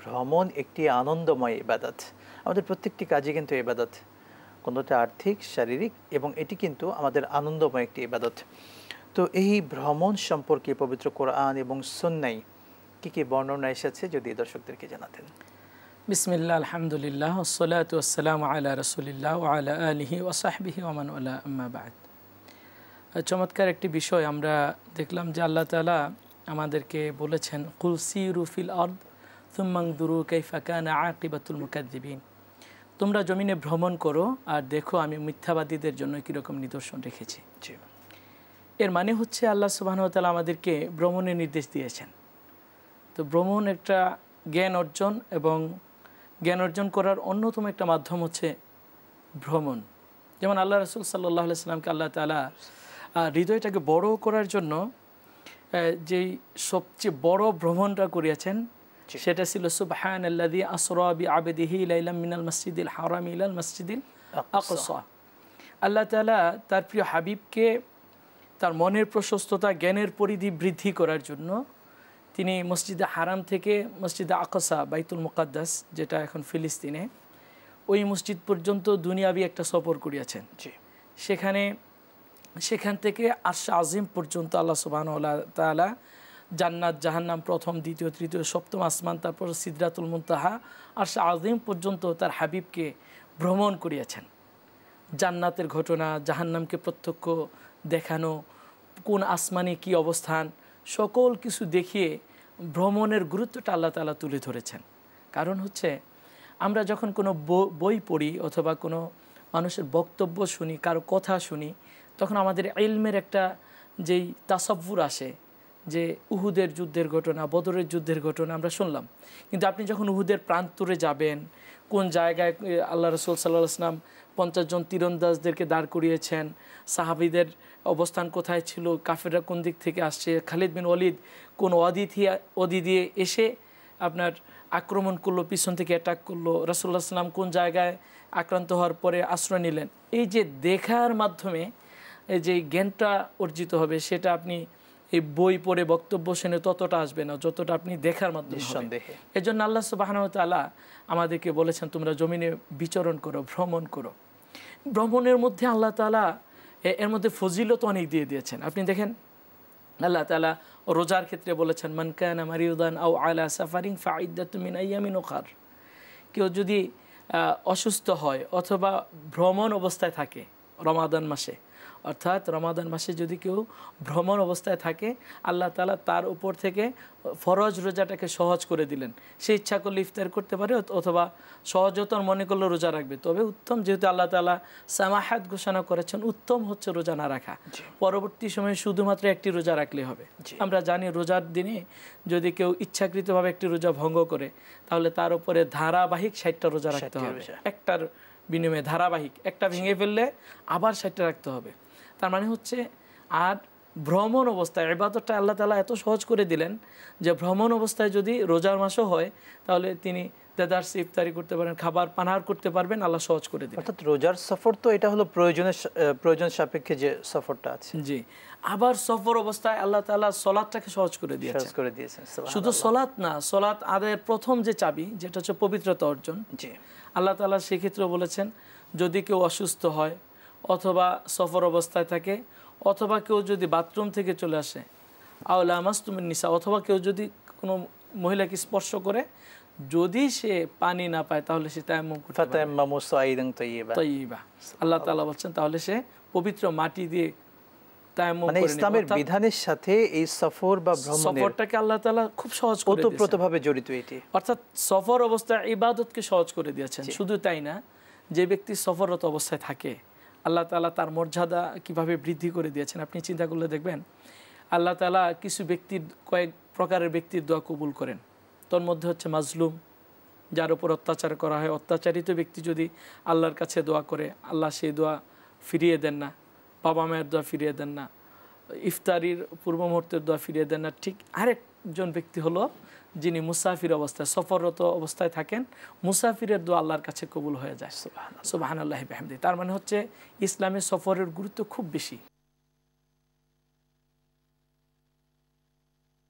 ভ্রমণ একটি আনন্দময় ইবাদত। আমাদের প্রত্যেকটি কাজে কিন্তু ইবাদত, কোনোটা আর্থিক, শারীরিক, এবং এটি কিন্তু আমাদের আনন্দময় একটি ইবাদত। তো এই ভ্রমণ সম্পর্কে পবিত্র কোরআন এবং সুন্নাহয় কি কি বর্ণনা এসেছে যদি দর্শকদেরকে জানাতেন। বিসমিল্লাহ, আলহামদুলিল্লাহ, ওয়াসসালাতু ওয়াসসালামু আলা রাসূলিল্লাহ ওয়া আলা আলিহি ওয়া সাহবিহি ওয়া মান ওয়ালা, আম্মা বা'দ। চমৎকার একটি বিষয় আমরা দেখলাম যে আল্লাহ তাআলা আমাদেরকে বলেছেন, কুল সিরু ফিল আরদ সুম্মা আনজুরু কাইফা কানা আকিবাতুল মুকাজ্জিবিন। তোমরা জমিনে ভ্রমণ করো আর দেখো আমি মিথ্যাবাদীদের জন্য কীরকম নিদর্শন রেখেছি। এর মানে হচ্ছে আল্লাহ সুবহানাহু ওয়া তাআলা আমাদেরকে ভ্রমণের নির্দেশ দিয়েছেন। তো ভ্রমণ একটা জ্ঞান অর্জন, এবং জ্ঞান অর্জন করার অন্যতম একটা মাধ্যম হচ্ছে ভ্রমণ। যেমন আল্লাহ রাসূল সাল্লাল্লাহু আলাইহি সাল্লামকে আল্লাহ তাআলা হৃদয়টাকে বড় করার জন্য যেই সবচেয়ে বড় ভ্রমণটা করিয়েছেন সেটা ছিল সুবহানাল্লাযী আসরা বিআবদিহি লাইলাম মিনাল মাসজিদিল হারাম ইলাল মাসজিদিল আকসা। আল্লাহ তাআলা তার প্রিয় হাবিবকে তার মনের প্রশস্ততা, জ্ঞানের পরিধি বৃদ্ধি করার জন্য তিনি মসজিদে হারাম থেকে মসজিদে আকসা, বাইতুল মুকাদ্দাস যেটা এখন ফিলিস্তিনে, ওই মসজিদ পর্যন্ত দুনিয়াবি একটা সফর করিয়াছেন। সেখান থেকে আরশ আজিম পর্যন্ত আল্লাহ সুবহানাহু ওয়া তাআলা জান্নাত, জাহান্নাম, প্রথম, দ্বিতীয়, তৃতীয়, সপ্তম আসমান, তারপর সিদরাতুল মুনতাহা, আরশ আজিম পর্যন্ত তার হাবিবকে ভ্রমণ করিয়াছেন। জান্নাতের ঘটনা, জাহান্নামকে প্রত্যক্ষ দেখানো, কোন আসমানে কি অবস্থান, সকল কিছু দেখিয়ে ভ্রমণের গুরুত্বটা আল্লাহ তাআলা তুলে ধরেছেন। কারণ হচ্ছে আমরা যখন কোনো বই পড়ি অথবা কোনো মানুষের বক্তব্য শুনি, কারো কথা শুনি, তখন আমাদের ইলমের একটা যেই তাসাব্বুর আসে যে উহুদের যুদ্ধের ঘটনা, বদরের যুদ্ধের ঘটনা আমরা শুনলাম, কিন্তু আপনি যখন উহুদের প্রান্তরে যাবেন, কোন জায়গায় আল্লাহ রাসূল সাল্লাল্লাহু আলাইহি ওয়াসাল্লাম 50 জন তীরন্দাজদেরকে দাঁড় করিয়েছেন, সাহাবীদের অবস্থান কোথায় ছিল, কাফেররা কোন দিক থেকে আসছে, খালিদ বিন ওয়ালিদ কোন ওয়াদি দিয়ে এসে আপনার আক্রমণ করলো, পিছন থেকে অ্যাটাক করলো, রাসূলুল্লাহ সাল্লাল্লাহু আলাইহি ওয়াসাল্লাম কোন জায়গায় আক্রান্ত হওয়ার পরে আশ্রয় নিলেন, এই যে দেখার মাধ্যমে এই যে জ্ঞানটা অর্জিত হবে, সেটা আপনি এই বই পড়ে বক্তব্য শুনে ততটা আসবে না যতটা আপনি দেখার মাধ্যমে। এই জন্য আল্লাহ সুবহানাহু ওয়া তাআলা আমাদেরকে বলেছেন তোমরা জমিনে বিচরণ করো, ভ্রমণ করো। ভ্রমণের মধ্যে আল্লাহ তাআলা এর মধ্যে ফজিলত অনেক দিয়ে দিয়েছেন। আপনি দেখেন আল্লাহ তাআলা রোজার ক্ষেত্রে বলেছেন, মান কানা মারিদান আও আলা সাফারিন ফাইদ্দাতুম মিন আইয়ামিন উখার। কেউ যদি অসুস্থ হয় অথবা ভ্রমণ অবস্থায় থাকে রমাদান মাসে, অর্থাৎ রমাদান মাসে যদি কেউ ভ্রমণ অবস্থায় থাকে, আল্লাহ তাআলা তার উপর থেকে ফরজ রোজাটাকে সহজ করে দিলেন। সে ইচ্ছা করলে ইফতার করতে পারে অথবা সহজতর মনে করলে রোজা রাখবে। তবে উত্তম, যেহেতু আল্লাহ তাআলা সামাহাত ঘোষণা করেছেন, উত্তম হচ্ছে রোজা না রাখা। পরবর্তী সময়ে শুধুমাত্র একটি রোজা রাখলে হবে। আমরা জানি রোজার দিনে যদি কেউ ইচ্ছাকৃতভাবে একটি রোজা ভঙ্গ করে, তাহলে তার উপরে ধারাবাহিক 60টা রোজা রাখতে হবে। একটার বিনিময়ে ধারাবাহিক, একটা ভেঙে ফেললে আবার 60টা রাখতে হবে। তার মানে হচ্ছে, আর ভ্রমণ অবস্থায় ইবাদতটা আল্লাহ তাআলা এত সহজ করে দিলেন যে ভ্রমণ অবস্থায় যদি রোজার মাসও হয়, তাহলে তিনি দেদারসে ইফতারি করতে পারেন, খাবার পানাহার করতে পারবেন, আল্লাহ সহজ করে দিলেন। অর্থাৎ রোজার সফর তো এটা হলো প্রয়োজন সাপেক্ষে যে সফরটা আছে। জি, আবার সফর অবস্থায় আল্লাহ তাআলা সালাতটাকে সহজ করে দিয়েছেন। শুধু সালাত না, সালাত আদায়ের প্রথম যে চাবি, যেটা হচ্ছে পবিত্রতা অর্জন। জি, আল্লাহ তাআলা সেক্ষেত্রে বলেছেন, যদি কেউ অসুস্থ হয় অথবা সফর অবস্থায় থাকে অথবা কেউ যদি বাথরুম থেকে চলে আসে, আও লামাসতুমুন নিসা, অথবা কেউ যদি কোনো মহিলাকে স্পর্শ করে, যদি সে পানি না পায় তাহলে সে তায়াম্মুম করতে পারে। ফাতায়াম্মামু সাঈদান তাইয়্যিবা। আল্লাহ তাআলা বলছেন তাহলে সে পবিত্র মাটি দিয়ে তায়াম্মুম করে। মানে ইসলামের বিধানের সাথে এই সফর বা সফরটাকে আল্লাহ তাআলা খুব সহজ করে দিয়েছেন, ওতপ্রোতভাবে জড়িত এটি। অর্থাৎ সফর অবস্থায় ইবাদতকে সহজ করে দিয়েছেন। শুধু তাই না, যে ব্যক্তি সফররত অবস্থায় থাকে আল্লাহ তাআলা তার মর্যাদা কিভাবে বৃদ্ধি করে দিয়েছেন। আপনি চিন্তা করলে দেখবেন আল্লাহ তাআলা কিছু ব্যক্তির, কয়েক প্রকারের ব্যক্তির দোয়া কবুল করেন। তোর মধ্যে হচ্ছে মাজলুম, যার উপর অত্যাচার করা হয়, অত্যাচারিত ব্যক্তি যদি আল্লাহর কাছে দোয়া করে, আল্লাহ সেই দোয়া ফিরিয়ে দেন না। বাবা মায়ের দোয়া ফিরিয়ে দেন না, ইফতারির পূর্ব মুহূর্তের দোয়া ফিরিয়ে দেন না। ঠিক আরেকজন ব্যক্তি হলো যিনি মুসাফির অবস্থায়, সফররত অবস্থায় থাকেন, মুসাফিরের দোয়া আল্লাহর কাছে কবুল হয়ে যায়। সুবহানাল্লাহি বিহামদিহি। তার মানে হচ্ছে ইসলামে সফরের গুরুত্ব খুব বেশি।